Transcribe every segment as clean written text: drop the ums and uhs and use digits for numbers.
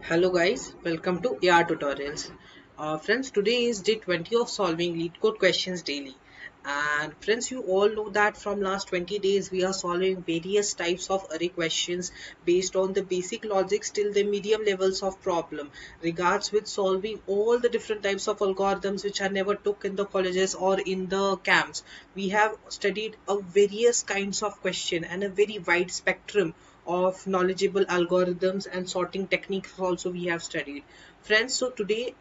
Hello guys, welcome to AR Tutorials. Friends, today is day 20 of solving lead code questions daily. And friends, you all know that from last 20 days we are solving various types of array questions based on the basic logics till the medium levels of problem. Regards with solving all the different types of algorithms which are never took in the colleges or in the camps. We have studied a various kinds of question and a very wide spectrum of knowledgeable algorithms and sorting techniques also we have studied. Friends, so today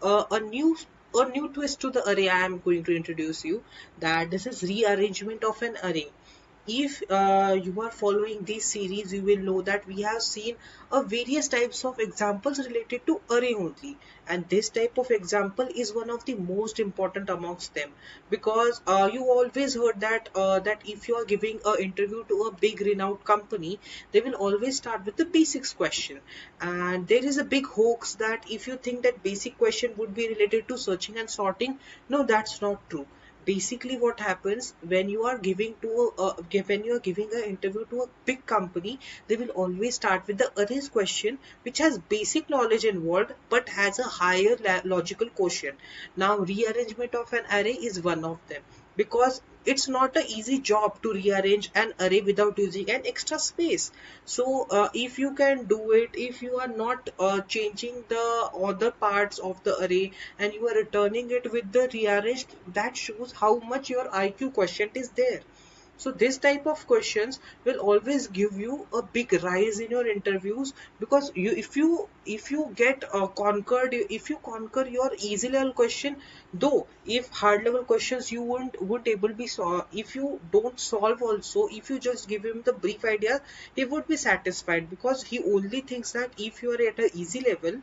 a new twist to the array I am going to introduce you, that this is rearrangement of an array. If you are following this series, you will know that we have seen various types of examples related to array only, and this type of example is one of the most important amongst them, because you always heard that if you are giving an interview to a big renowned company, they will always start with the basics question. And there is a big hoax that if you think that basic question would be related to searching and sorting, no, that's not true. Basically what happens when you are giving to when you are giving an interview to a big company, they will always start with the arrays question, which has basic knowledge involved but has a higher logical quotient. Now rearrangement of an array is one of them, because it's not an easy job to rearrange an array without using an extra space. So if you can do it, if you are not changing the other parts of the array and you are returning it with the rearranged, that shows how much your IQ quotient is there. So this type of questions will always give you a big rise in your interviews, because if you get conquered, if you conquer your easy level question, though if hard level questions you won't able be if you don't solve also, if you just give him the brief idea, he would be satisfied, because he only thinks that if you are at a easy level,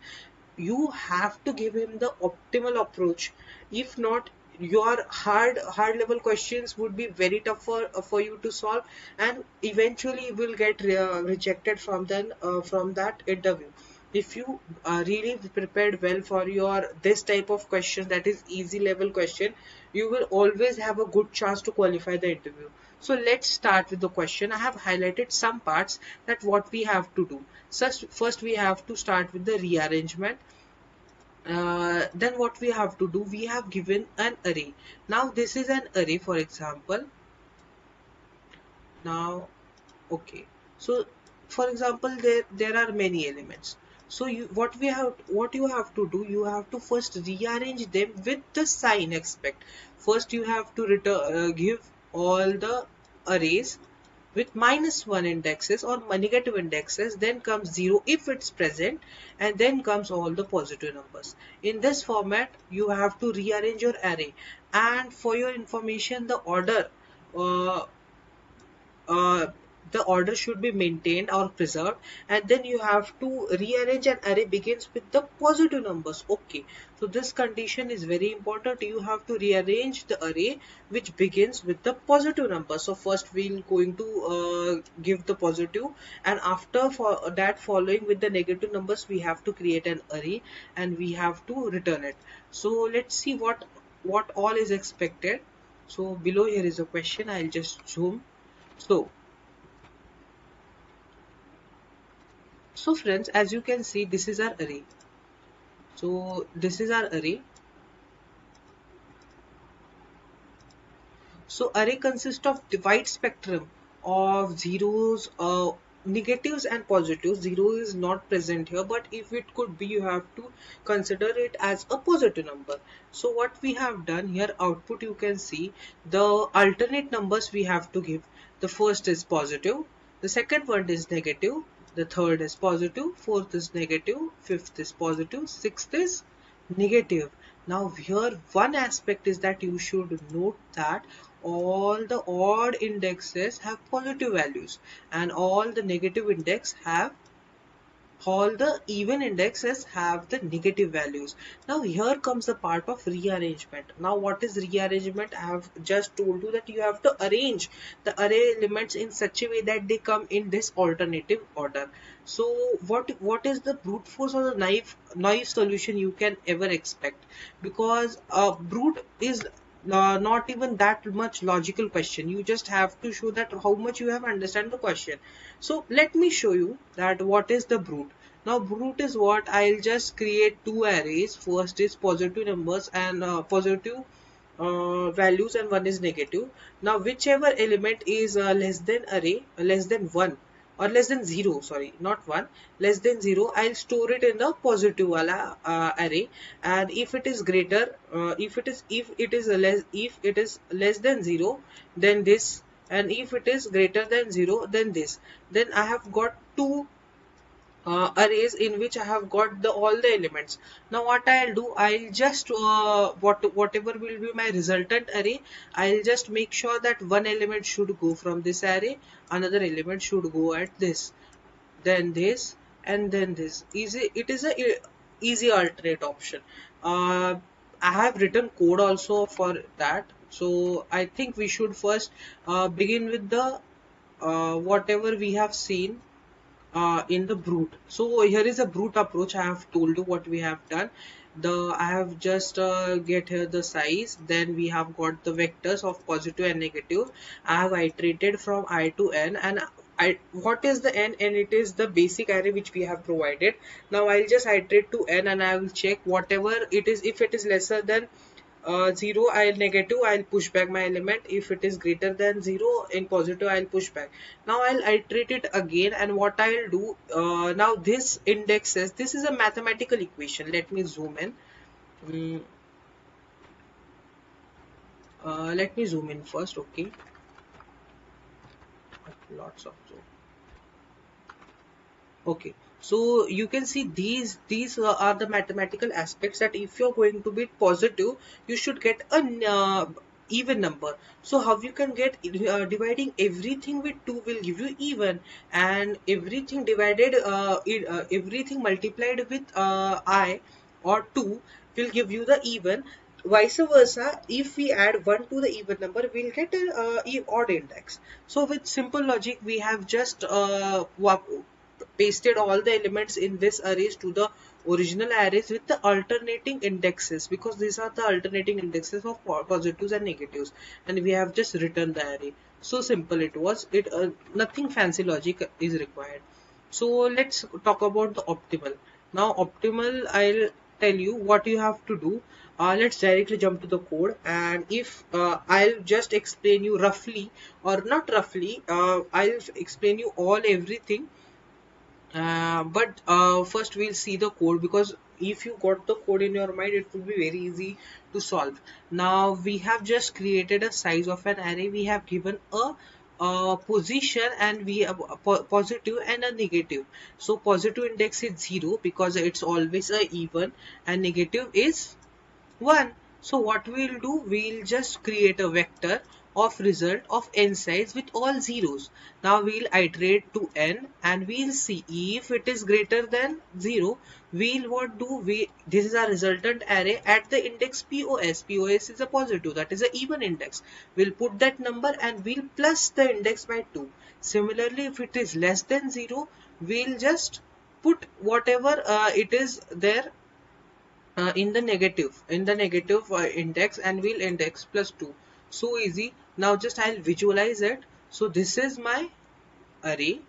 you have to give him the optimal approach. If not, your hard level questions would be very tough for you to solve, and eventually you will get rejected from that interview. If you really prepared well for your this type of question, that is easy level question, you will always have a good chance to qualify the interview. So let's start with the question. I have highlighted some parts that what we have to do. So first we have to start with the rearrangement. Then what we have to do, we have given an array. Now this is an array, for example. Now, okay, so for example, there are many elements. So what you have to do, you have to first rearrange them with the sign expect. First you have to return give all the arrays with -1 indexes or negative indexes, then comes 0 if it's present, and then comes all the positive numbers. In this format you have to rearrange your array. And for your information, uh, uh, the order should be maintained or preserved, and then you have to rearrange an array begins with the positive numbers. Okay, so this condition is very important. You have to rearrange the array which begins with the positive number. So first we'll going to give the positive, and after for that following with the negative numbers, we have to create an array and we have to return it. So let's see what all is expected. So below here is a question. I'll just zoom. So friends, as you can see, this is our array. So this is our array. So array consists of the wide spectrum of zeros, negatives and positives. Zero is not present here, but if it could be, you have to consider it as a positive number. So what we have done here, output you can see the alternate numbers we have to give. The first is positive, the second one is negative, the third is positive, fourth is negative, fifth is positive, sixth is negative. Now here one aspect is that you should note that all the odd indexes have positive values and all the negative index have all the even indexes have the negative values. Now here comes the part of rearrangement. Now what is rearrangement? I have just told you that you have to arrange the array elements in such a way that they come in this alternative order. So what is the brute force or the naive solution you can ever expect? Because brute is not even that much logical question. You just have to show that how much you have understand the question. So let me show you that what is the brute. Now brute is what? I'll just create two arrays. First is positive numbers and positive values, and one is negative. Now whichever element is less than array, less than 1 or less than 0, sorry, not 1, less than 0, I'll store it in the positive wala array. And if it is greater, if it is less than 0, then this, and if it is greater than 0, then this. Then I have got two arrays in which I have got the all the elements. Now what I'll do, I'll just whatever will be my resultant array, I'll just make sure that one element should go from this array, another element should go at this, then this, and then this. Easy, it is a easy alternate option. I have written code also for that, so I think we should first begin with the whatever we have seen in the brute. So here is a brute approach. I have told you what we have done. I have just get here the size, then we have got the vectors of positive and negative. I have iterated from I to n, and what is the n? And it is the basic array which we have provided. Now I'll just iterate to n, and I will check whatever it is. If it is lesser than 0, I'll negative, I'll push back my element. If it is greater than 0 in positive, I'll push back. Now I'll iterate it again, and what I'll do, now this indexes, this is a mathematical equation. Let me zoom in. Mm, let me zoom in first. Okay, lots of zoom. Okay, so you can see these are the mathematical aspects, that if you're going to be positive, you should get an even number. So how you can get dividing everything with 2 will give you even, and everything divided everything multiplied with I or 2 will give you the even. Vice versa, if we add 1 to the even number, we'll get an odd index. So with simple logic, we have just pasted all the elements in this arrays to the original arrays with the alternating indexes, because these are the alternating indexes of positives and negatives, and we have just written the array. So simple it was. It nothing fancy logic is required. So let's talk about the optimal. Now optimal, I'll tell you what you have to do. Let's directly jump to the code, and if I'll just explain you roughly, or not roughly, I'll explain you all everything, but first we'll see the code, because if you got the code in your mind, it will be very easy to solve. Now we have just created a size of an array. We have given a position, and we have a positive and a negative. So positive index is 0 because it's always a even, and negative is 1. So what we'll do, we'll just create a vector of result of n size with all zeros. Now we'll iterate to n, and we'll see if it is greater than 0, we'll what do, this is our resultant array at the index POS. POS is a positive, that is an even index. We'll put that number, and we'll plus the index by 2. Similarly, if it is less than 0, we'll just put whatever it is there in the negative index, and we'll index plus 2. So easy. Now just I'll visualize it. So this is my array,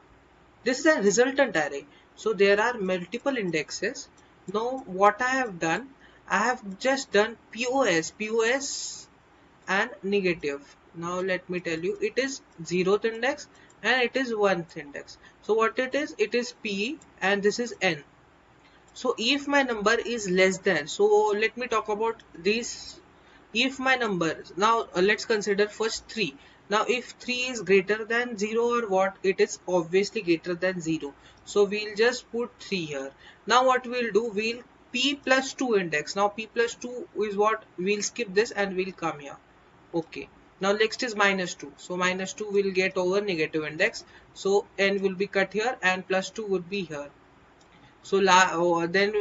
this is a resultant array. So there are multiple indexes. Now what I have done, I have just done POS and negative. Now let me tell you, it is 0th index and it is 1th index. So what it is P, and this is N. So if my number is less than, so let me talk about this. If my number, now let's consider first 3. Now if 3 is greater than 0, or what, it is obviously greater than 0. So we'll just put 3 here. Now what we'll do, we'll P plus 2 index. Now P plus 2 is what, we'll skip this and we'll come here. Okay. Now next is minus 2. So minus 2 will get over negative index. So N will be cut here and plus 2 would be here. So then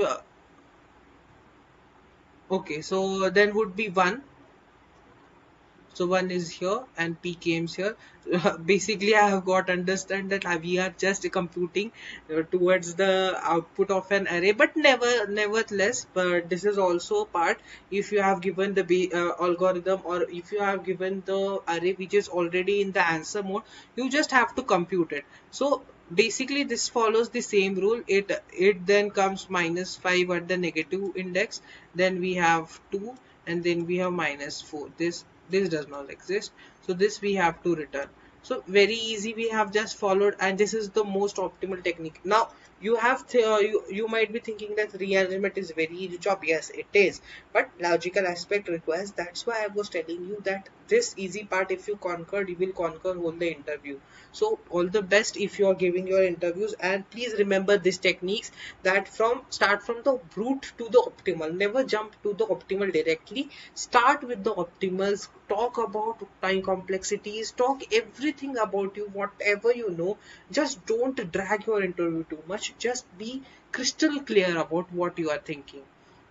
okay, so then would be 1. So 1 is here and P comes here. Basically I have got understand that we are just computing towards the output of an array, but nevertheless, but this is also a part. If you have given the algorithm, or if you have given the array which is already in the answer mode, you just have to compute it. So basically this follows the same rule. It then comes -5 at the negative index, then we have 2, and then we have -4. This does not exist, so this we have to return. So very easy, we have just followed, and this is the most optimal technique. Now you have you might be thinking that rearrangement is very easy job. Yes, it is, but logical aspect requires. That's why I was telling you that this easy part, if you conquered, you will conquer whole the interview. So all the best if you are giving your interviews, and please remember these techniques, that from start from the brute to the optimal. Never jump to the optimal directly. Start with the optimals. Talk about time complexities. Talk everything about you, whatever you know. Just don't drag your interview too much. Just be crystal clear about what you are thinking.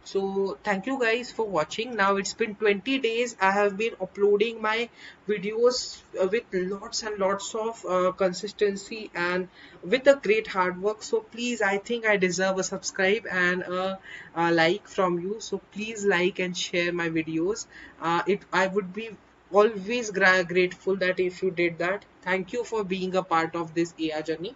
So thank you guys for watching. Now it's been 20 days. I have been uploading my videos with lots and lots of consistency and with a great hard work. So please, I think I deserve a subscribe and a like from you. So please like and share my videos. I would be always grateful that if you did that. Thank you for being a part of this AI journey.